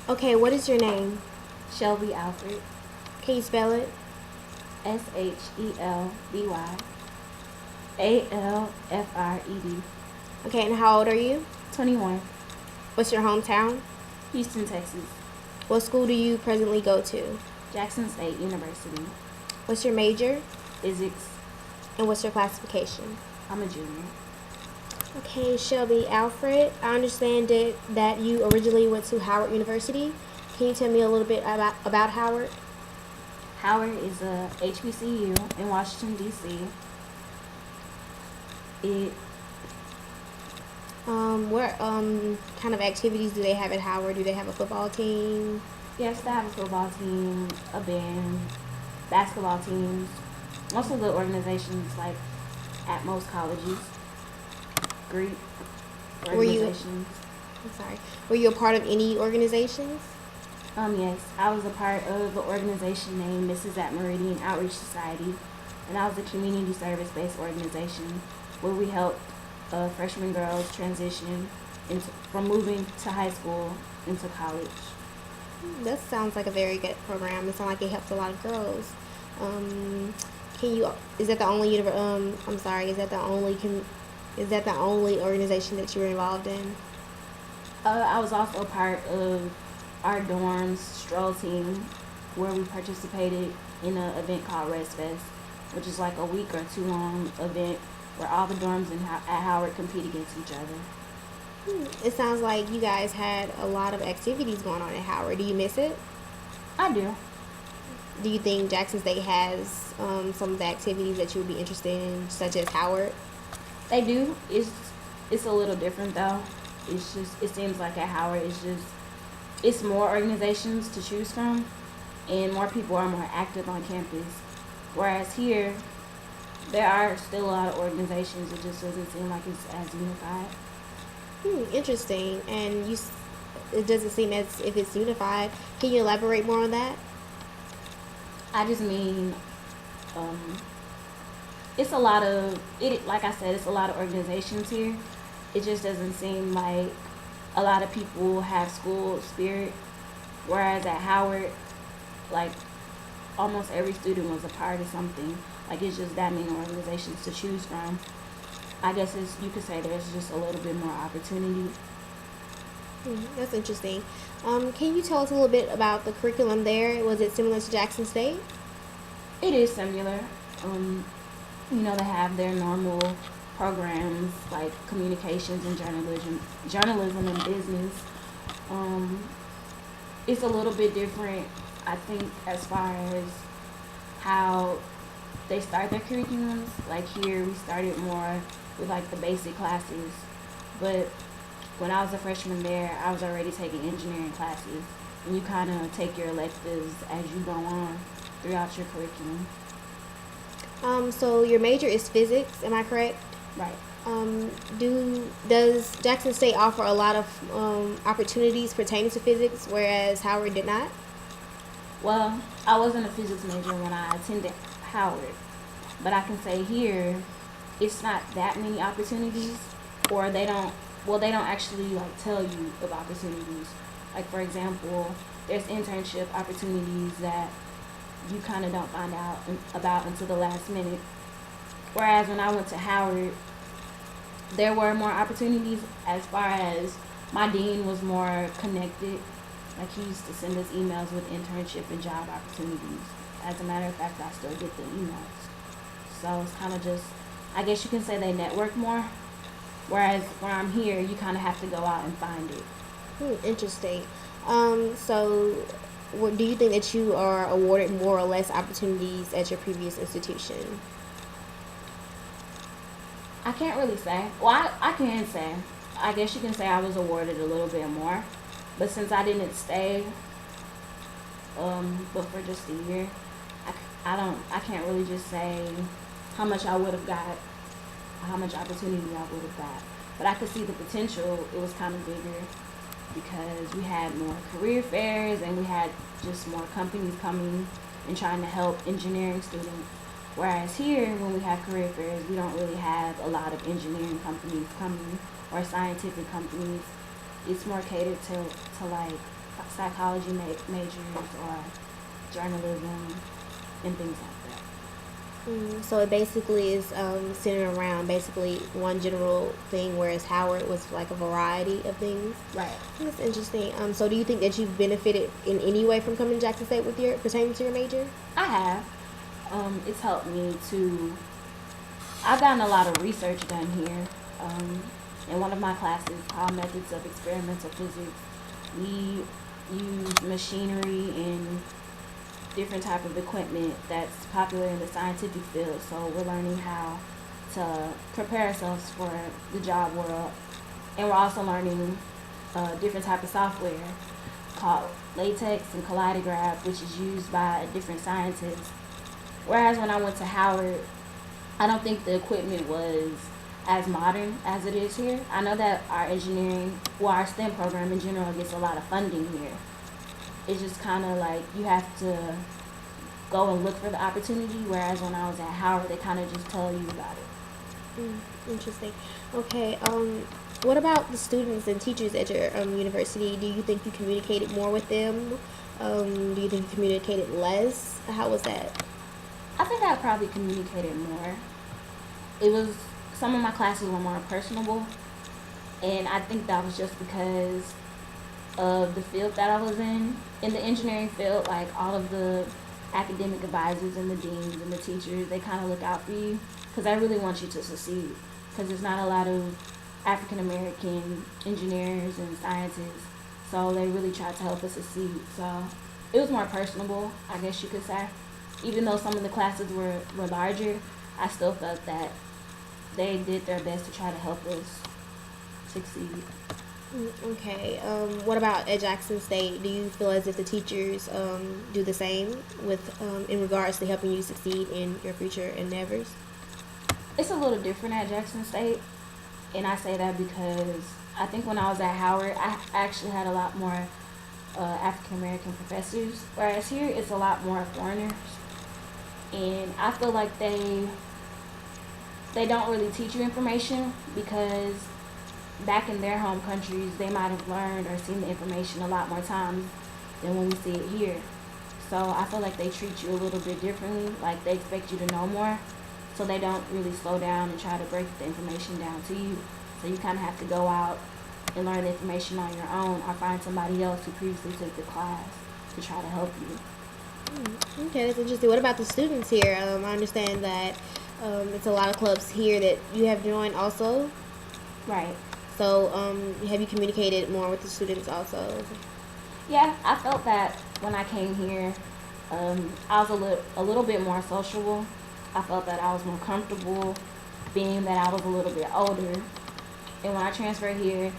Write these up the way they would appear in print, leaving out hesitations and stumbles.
Okay, what is your name? Shelby Alfred. Can you spell it? SHELBYALFRED. Okay, and how old are you? 21. What's your hometown? Houston, Texas. What school do you presently go to? Jackson State University. What's your major? Physics. And what's your classification? I'm a junior. Okay, Shelby Alfred, I understand that you originally went to Howard University. Can you tell me a little bit about Howard? Howard is a HBCU in Washington, D.C. It What kind of activities do they have at Howard? Do they have a football team? Yes, they have a football team, a band, basketball teams. Most of the organizations, like at most colleges, Greek Were you? organizations. I'm sorry. Were you a part of any organizations? Yes, I was a part of an organization named Mrs. at Meridian Outreach Society, and that was a community service-based organization where we helped freshman girls transition from moving to high school into college. That sounds like a very good program. It sounds like it helps a lot of girls. Can you? Is that the only? I'm sorry. Is that the only organization that you were involved in? I was also a part of our dorm's stroll team where we participated in an event called Res Fest, which is like a week or 2 long event where all the dorms at Howard compete against each other. It sounds like you guys had a lot of activities going on at Howard. Do you miss it? I do. Do you think Jackson State has some of the activities that you would be interested in, such as Howard? They do. It's a little different though. It's just it seems like at Howard it's more organizations to choose from, and more people are more active on campus. Whereas here, there are still a lot of organizations. It just doesn't seem like it's as unified. Interesting. And it doesn't seem as if it's unified. Can you elaborate more on that? I just mean, um, it's a lot of it. Like I said, it's a lot of organizations here. It just doesn't seem like a lot of people have school spirit. Whereas at Howard, like almost every student was a part of something. Like it's just that many organizations to choose from. I guess you could say there's just a little bit more opportunity. That's interesting. Can you tell us a little bit about the curriculum there? Was it similar to Jackson State? It is similar. Um, they have their normal programs like communications and journalism and business. Um, it's a little bit different, I think, as far as how they start their curriculums. Like here, we started more with like the basic classes, but when I was a freshman there, I was already taking engineering classes, and you kind of take your electives as you go on throughout your curriculum. So your major is physics, am I correct? Right. Does Jackson State offer a lot of opportunities pertaining to physics, whereas Howard did not? Well, I wasn't a physics major when I attended Howard, but I can say here, it's not that many opportunities, or they don't actually like tell you of opportunities. Like for example, there's internship opportunities that you kind of don't find out about until the last minute. Whereas when I went to Howard, there were more opportunities as far as my dean was more connected. Like he used to send us emails with internship and job opportunities. As a matter of fact, I still get the emails. So it's kind of just, I guess you can say they network more. Whereas where I'm here, you kind of have to go out and find it. Interesting. So, do you think that you are awarded more or less opportunities at your previous institution? I can't really say. Well, I can say. I guess you can say I was awarded a little bit more. But since I didn't stay, but for just a year, I can't really just say how much I would have got, how much opportunity I would have got. But I could see the potential. It was kind of bigger because we had more career fairs and we had just more companies coming and trying to help engineering students. Whereas here, when we have career fairs, we don't really have a lot of engineering companies coming or scientific companies. It's more catered to like psychology majors or journalism and things like that. So it basically is centered around basically one general thing, whereas Howard was like a variety of things. Right. That's interesting. So do you think that you've benefited in any way from coming to Jackson State with your pertaining to your major? I have. It's helped me to. I've gotten a lot of research done here. In one of my classes called Methods of Experimental Physics, we use machinery and different type of equipment that's popular in the scientific field. So we're learning how to prepare ourselves for the job world, and we're also learning different type of software called latex and kaleidograph, which is used by different scientists. Whereas when I went to Howard, I don't think the equipment was as modern as it is here. I know that our engineering, well, our STEM program in general gets a lot of funding here. It's just kind of like you have to go and look for the opportunity, whereas when I was at Howard, they kind of just tell you about it. Interesting. Okay. What about the students and teachers at your university? Do you think you communicated more with them? Do you think you communicated less? How was that? I think I probably communicated more. It was, some of my classes were more personable, and I think that was just because of the field that I was in. In the engineering field, like all of the academic advisors and the deans and the teachers, they kind of look out for you because I really want you to succeed, because there's not a lot of African American engineers and scientists, so they really try to help us succeed. So it was more personable, I guess you could say. Even though some of the classes were larger, I still felt that they did their best to try to help us succeed. Okay. What about at Jackson State? Do you feel as if the teachers do the same with in regards to helping you succeed in your future endeavors? It's a little different at Jackson State, and I say that because I think when I was at Howard, I actually had a lot more African American professors, whereas here it's a lot more foreigners, and I feel like they don't really teach you information because back in their home countries, they might have learned or seen the information a lot more times than when we see it here. So I feel like they treat you a little bit differently, like they expect you to know more, so they don't really slow down and try to break the information down to you. So you kind of have to go out and learn the information on your own, or find somebody else who previously took the class to try to help you. Okay, that's interesting. What about the students here? I understand that it's a lot of clubs here that you have joined also. Right. So have you communicated more with the students also? Yeah, I felt that when I came here, I was a little bit more sociable. I felt that I was more comfortable, being that I was a little bit older. And when I transferred here,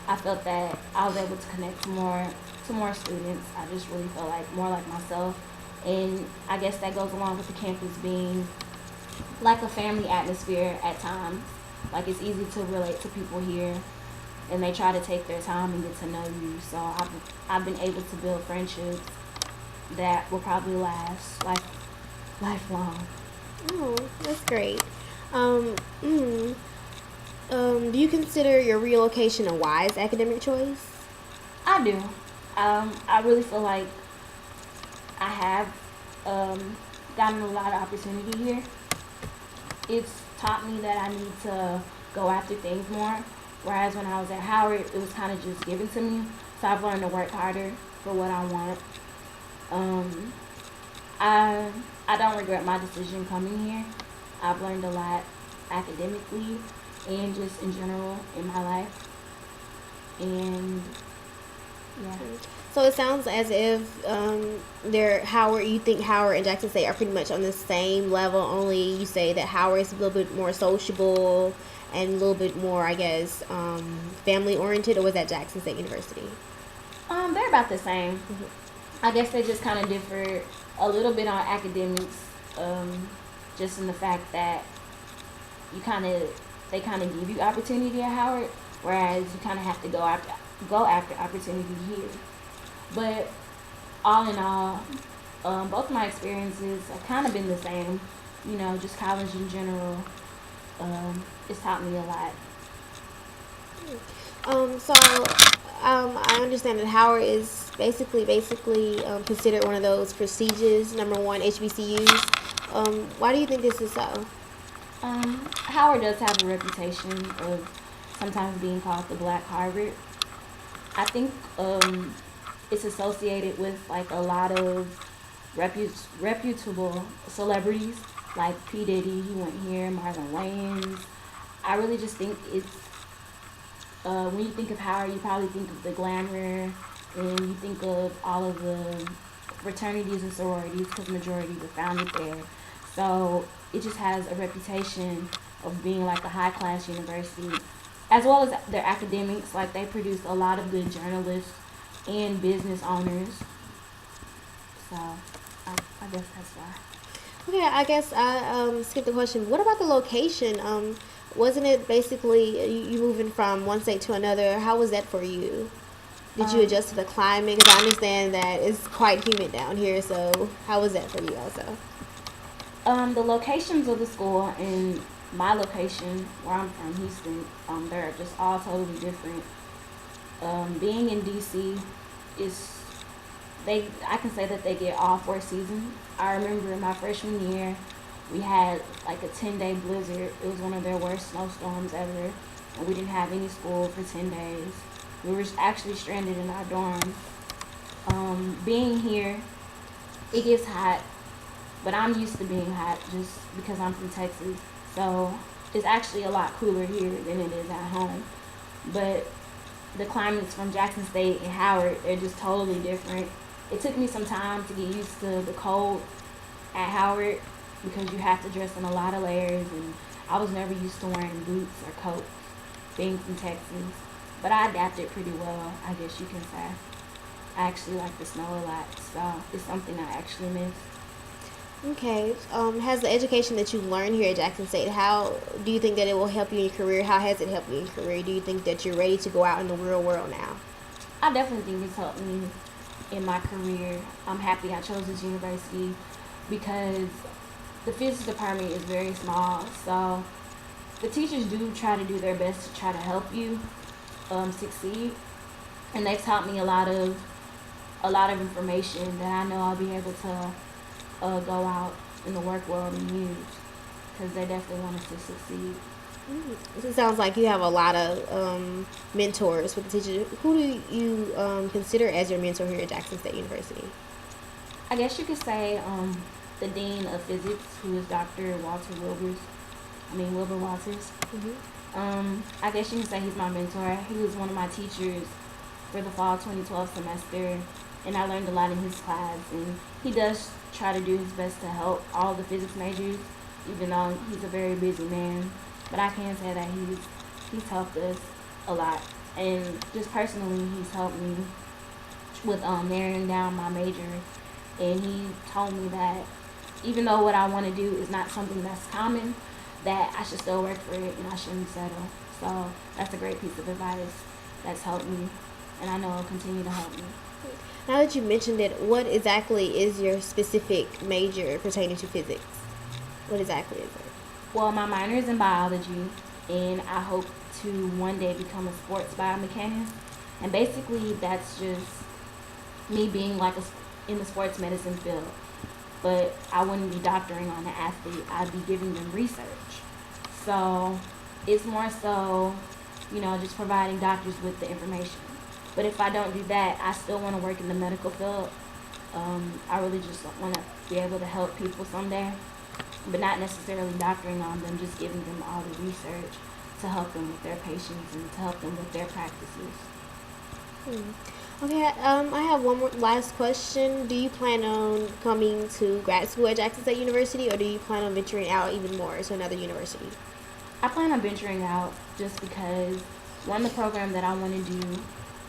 I felt that I was able to connect to more students. I just really felt like more like myself. And I guess that goes along with the campus being like a family atmosphere at times. Like it's easy to relate to people here, and they try to take their time and get to know you. So I've been able to build friendships that will probably last lifelong. Oh, that's great. Do you consider your relocation a wise academic choice? I do. I really feel like I have gotten a lot of opportunity here. It's taught me that I need to go after things more. Whereas when I was at Howard, it was kind of just given to me. So I've learned to work harder for what I want. I don't regret my decision coming here. I've learned a lot academically and just in general in my life. And yeah. So it sounds as if you think Howard and Jackson State are pretty much on the same level, only you say that Howard is a little bit more sociable and a little bit more, I guess, family oriented, or was that Jackson State University? They're about the same. I guess they just kind of differ a little bit on academics, just in the fact that they kind of give you opportunity at Howard, whereas you kind of have to go after opportunity here. But all in all, both my experiences have kind of been the same. You know, just college in general. It's taught me a lot. I understand that Howard is basically considered one of those prestigious number one HBCUs. Why do you think this is so? Howard does have a reputation of sometimes being called the Black Harvard. I think it's associated with like a lot of reputable celebrities, like P Diddy. He went here. Marlon Wayans. I really just think it's when you think of Howard, you probably think of the glamour, and you think of all of the fraternities and sororities because majority were founded there. So it just has a reputation of being like a high class university, as well as their academics. Like they produce a lot of good journalists and business owners. So I guess that's why. Okay, I guess I skipped the question. What about the location? Wasn't it basically you moving from one state to another? How was that for you? Did you adjust to the climate? Because I understand that it's quite humid down here. So how was that for you also? The locations of the school and my location, where I'm from, Houston, they're just all totally different. Being in DC is I can say that they get all 4 seasons. I remember in my freshman year, we had like a 10-day blizzard. It was one of their worst snowstorms ever, and we didn't have any school for 10 days. We were actually stranded in our dorm. Being here, it gets hot, but I'm used to being hot just because I'm from Texas. So it's actually a lot cooler here than it is at home. But the climates from Jackson State and Howard, they're just totally different. It took me some time to get used to the cold at Howard because you have to dress in a lot of layers, and I was never used to wearing boots or coats being from Texas. But I adapted pretty well, I guess you can say. I actually like the snow a lot, so it's something I actually miss. Okay. Has the education that you learned here at Jackson State, how do you think that it will help you in your career? How has it helped you in your career? Do you think that you're ready to go out in the real world now? I definitely think it's helped me in my career. I'm happy I chose this university because the physics department is very small, so the teachers do try to do their best to try to help you succeed, and they've taught me a lot of information that I know I'll be able to go out in the work world and use because they definitely want us to succeed. So it sounds like you have a lot of mentors with the teachers. Who do you consider as your mentor here at Jackson State University? I guess you could say the dean of physics, who is Dr. Wilbur Walters. I guess you can say he's my mentor. He was one of my teachers for the fall 2012 semester, and I learned a lot in his class. And he does try to do his best to help all the physics majors, even though he's a very busy man. But I can say that he's helped us a lot, and just personally, he's helped me with narrowing down my major. And he told me that even though what I want to do is not something that's common, that I should still work for it and I shouldn't settle. So that's a great piece of advice that's helped me, and I know it'll continue to help me. Now that you mentioned it, what exactly is your specific major pertaining to physics? What exactly is it? Well, my minor is in biology, and I hope to one day become a sports biomechanist. And basically, that's just me being like in the sports medicine field. But I wouldn't be doctoring on an athlete. I'd be giving them research. So it's more so, just providing doctors with the information. But if I don't do that, I still want to work in the medical field. I really just want to be able to help people someday, but not necessarily doctoring on them, just giving them all the research to help them with their patients and to help them with their practices. Okay, I have one more last question. Do you plan on coming to grad school at Jackson State University, or do you plan on venturing out even more to another university? I plan on venturing out just because, one, the program that I want to do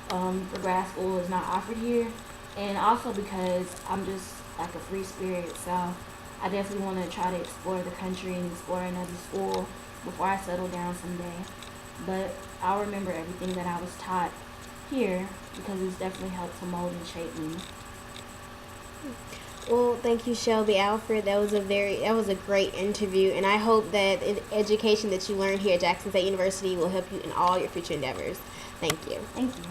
for grad school is not offered here, and also because I'm just like a free spirit, so I definitely want to try to explore the country and explore another school before I settle down someday. But I'll remember everything that I was taught here because it's definitely helped to mold and shape me. Well, thank you, Shelby Alfred. That was a great interview, and I hope that the education that you learned here at Jackson State University will help you in all your future endeavors. Thank you. Thank you.